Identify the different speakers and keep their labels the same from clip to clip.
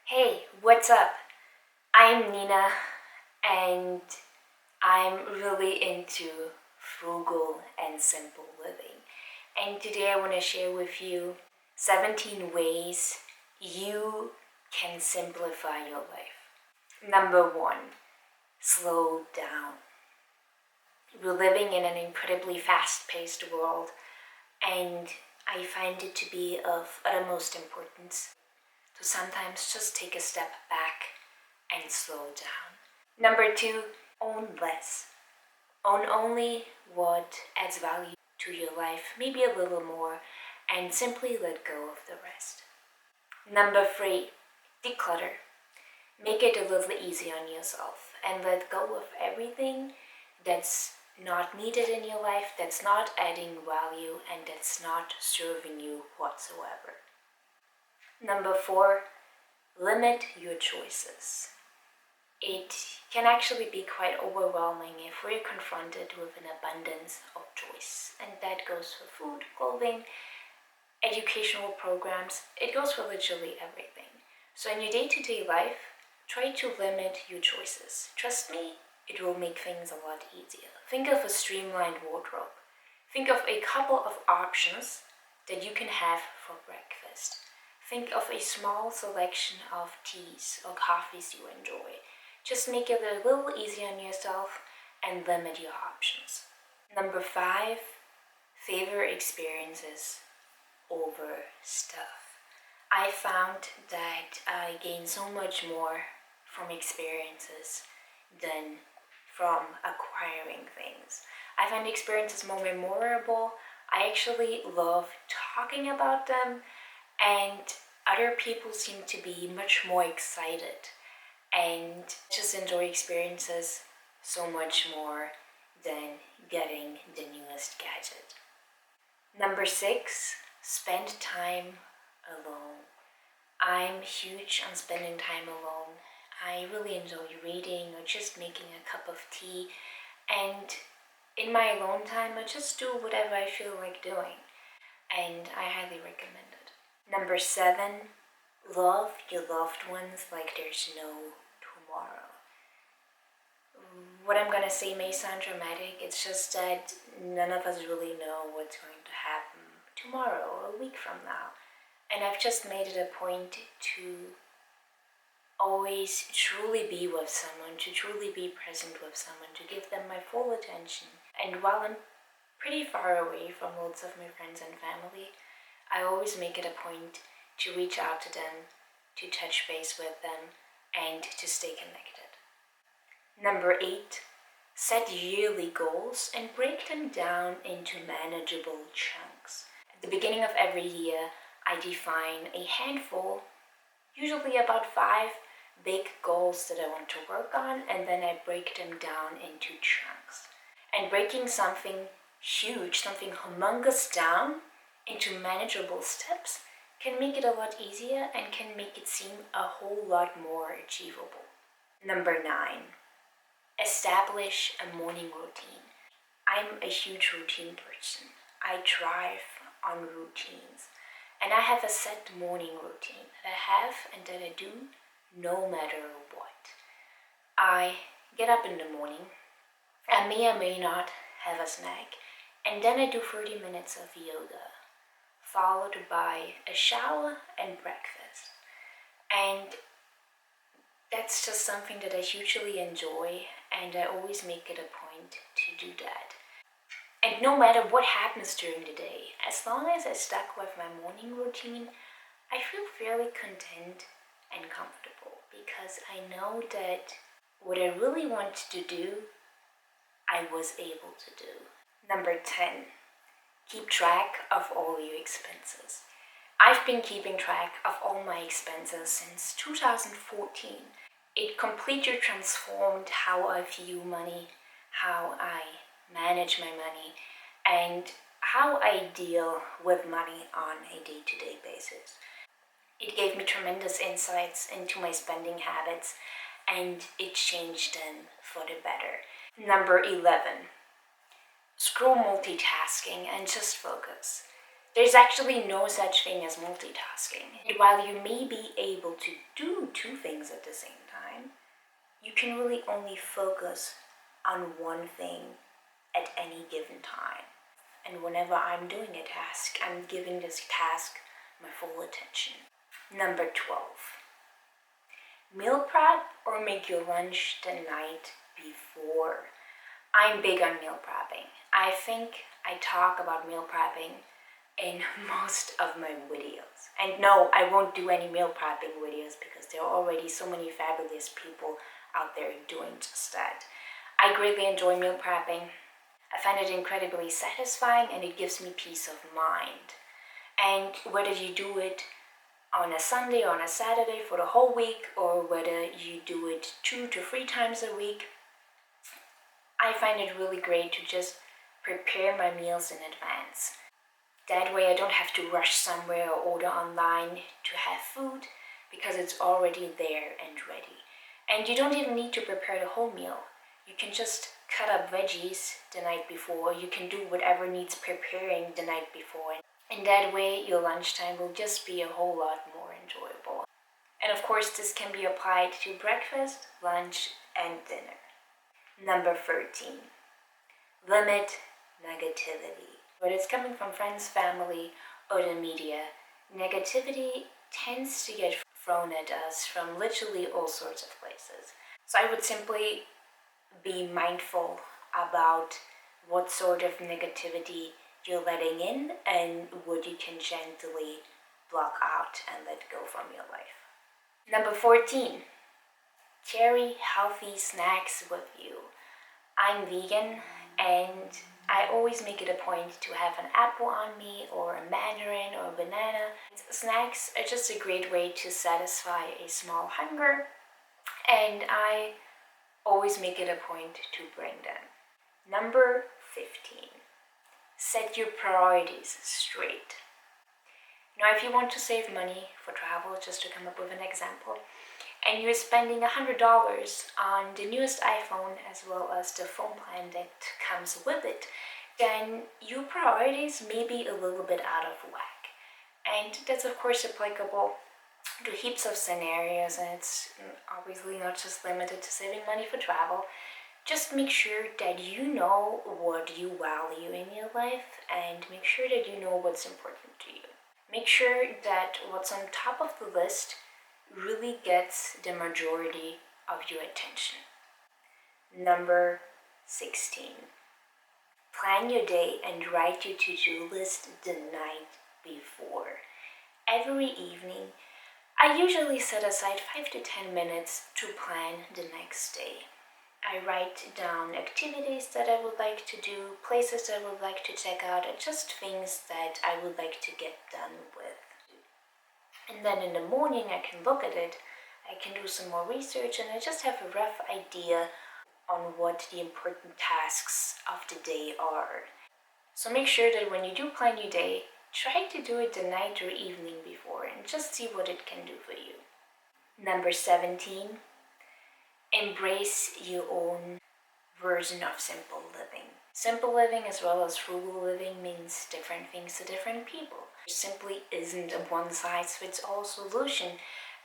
Speaker 1: Hey, what's up? I'm Nina and I'm really into frugal and simple living. And today I want to share with you 17 ways you can simplify your life. Number one, slow down. We're living in an incredibly fast paced world, and I find it to be of utmost importance to sometimes just take a step back and slow down. Number two, own less. Own only what adds value to your life, maybe a little more, and simply let go of the rest. Number three, declutter. Make it a little easy on yourself and let go of everything that's not needed in your life, that's not adding value, and that's not serving you whatsoever. Number four, limit your choices. It can actually be quite overwhelming if we're confronted with an abundance of choice, and that goes for food, clothing, educational programs. It goes for literally everything. So in your day-to-day life, try to limit your choices. Trust me, it will make things a lot easier. Think of a streamlined wardrobe. Think of a couple of options that you can have for breakfast. Think of a small selection of teas or coffees you enjoy. Just make it a little easier on yourself and limit your options. Number five, favor experiences over stuff. I found that I gain so much more from experiences than from acquiring things. I find experiences more memorable. I actually love talking about them, and other people seem to be much more excited and just enjoy experiences so much more than getting the newest gadget. Number six, spend time alone. I'm huge on spending time alone. I really enjoy reading or just making a cup of tea, and in my alone time I just do whatever I feel like doing, and I highly recommend it. Number seven, love your loved ones like there's no tomorrow. What I'm gonna say may sound dramatic, it's just that none of us really know what's going to happen tomorrow or a week from now. And I've just made it a point to always truly be with someone, to truly be present with someone, to give them my full attention. And while I'm pretty far away from lots of my friends and family, I always make it a point to reach out to them, to touch base with them, and to stay connected. Number eight, set yearly goals and break them down into manageable chunks. At the beginning of every year, I define a handful, usually about 5 big goals that I want to work on, and then I break them down into chunks. And breaking something huge, something humongous down into manageable steps can make it a lot easier and can make it seem a whole lot more achievable. Number nine, establish a morning routine. I'm a huge routine person. I thrive on routines. And I have a set morning routine that I have and that I do no matter what. I get up in the morning. I may or may not have a snack. And then I do 30 minutes of yoga, followed by a shower and breakfast. And that's just something that I hugely enjoy, and I always make it a point to do that. And no matter what happens during the day, as long as I stuck with my morning routine, I feel fairly content and comfortable because I know that what I really want to do, I was able to do. Number 10, keep track of all your expenses. I've been keeping track of all my expenses since 2014. It completely transformed how I view money, how I manage my money, and how I deal with money on a day-to-day basis. It gave me tremendous insights into my spending habits, and it changed them for the better. Number 11, screw multitasking and just focus. There's actually no such thing as multitasking. And while you may be able to do 2 you can really only focus on one thing at any given time. And whenever I'm doing a task, I'm giving this task my full attention. Number 12. Meal prep or make your lunch the night before. I'm big on meal prepping. I think I talk about meal prepping in most of my videos. And no, I won't do any meal prepping videos because there are already so many fabulous people out there doing just that. I greatly enjoy meal prepping. I find it incredibly satisfying and it gives me peace of mind. And whether you do it on a Sunday or on a Saturday for the whole week, or whether you do it 2 to 3 times a week, I find it really great to just prepare my meals in advance. That way I don't have to rush somewhere or order online to have food because it's already there and ready. And you don't even need to prepare the whole meal. You can just cut up veggies the night before. You can do whatever needs preparing the night before. And that way your lunchtime will just be a whole lot more enjoyable. And of course this can be applied to breakfast, lunch, and dinner. Number 13. Limit negativity. Whether it's coming from friends, family, or the media, negativity tends to get thrown at us from literally all sorts of places. So I would simply be mindful about what sort of negativity you're letting in and what you can gently block out and let go from your life. Number 14. Carry healthy snacks with you. I'm vegan and I always make it a point to have an apple on me or a mandarin or a banana. Snacks are just a great way to satisfy a small hunger, and I always make it a point to bring them. Number 15. Set your priorities straight. Now, if you want to save money for travel, just to come up with an example, and you're spending $100 on the newest iPhone as well as the phone plan that comes with it, then your priorities may be a little bit out of whack. And that's of course applicable to heaps of scenarios, and it's obviously not just limited to saving money for travel. Just make sure that you know what you value in your life and make sure that you know what's important to you. Make sure that what's on top of the list really gets the majority of your attention. Number 16. Plan your day and write your to-do list the night before. Every evening, I usually set aside 5 to 10 minutes to plan the next day. I write down activities that I would like to do, places that I would like to check out, and just things that I would like to get done with. And then in the morning I can look at it, I can do some more research, and I just have a rough idea on what the important tasks of the day are. So make sure that when you do plan your day, try to do it the night or evening before and just see what it can do for you. Number 17. Embrace your own version of simple living. Simple living as well as frugal living means different things to different people. There simply isn't a one-size-fits-all solution,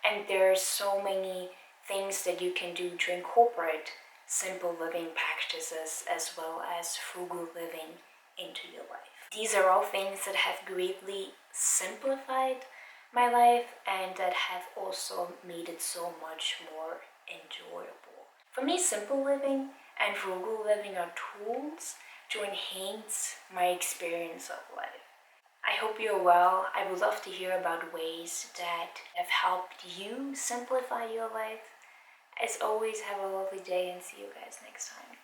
Speaker 1: and there are so many things that you can do to incorporate simple living practices as well as frugal living into your life. These are all things that have greatly simplified my life and that have also made it so much more enjoyable. For me, simple living and frugal living are tools to enhance my experience of life. I hope you're well. I would love to hear about ways that have helped you simplify your life. As always, have a lovely day and see you guys next time.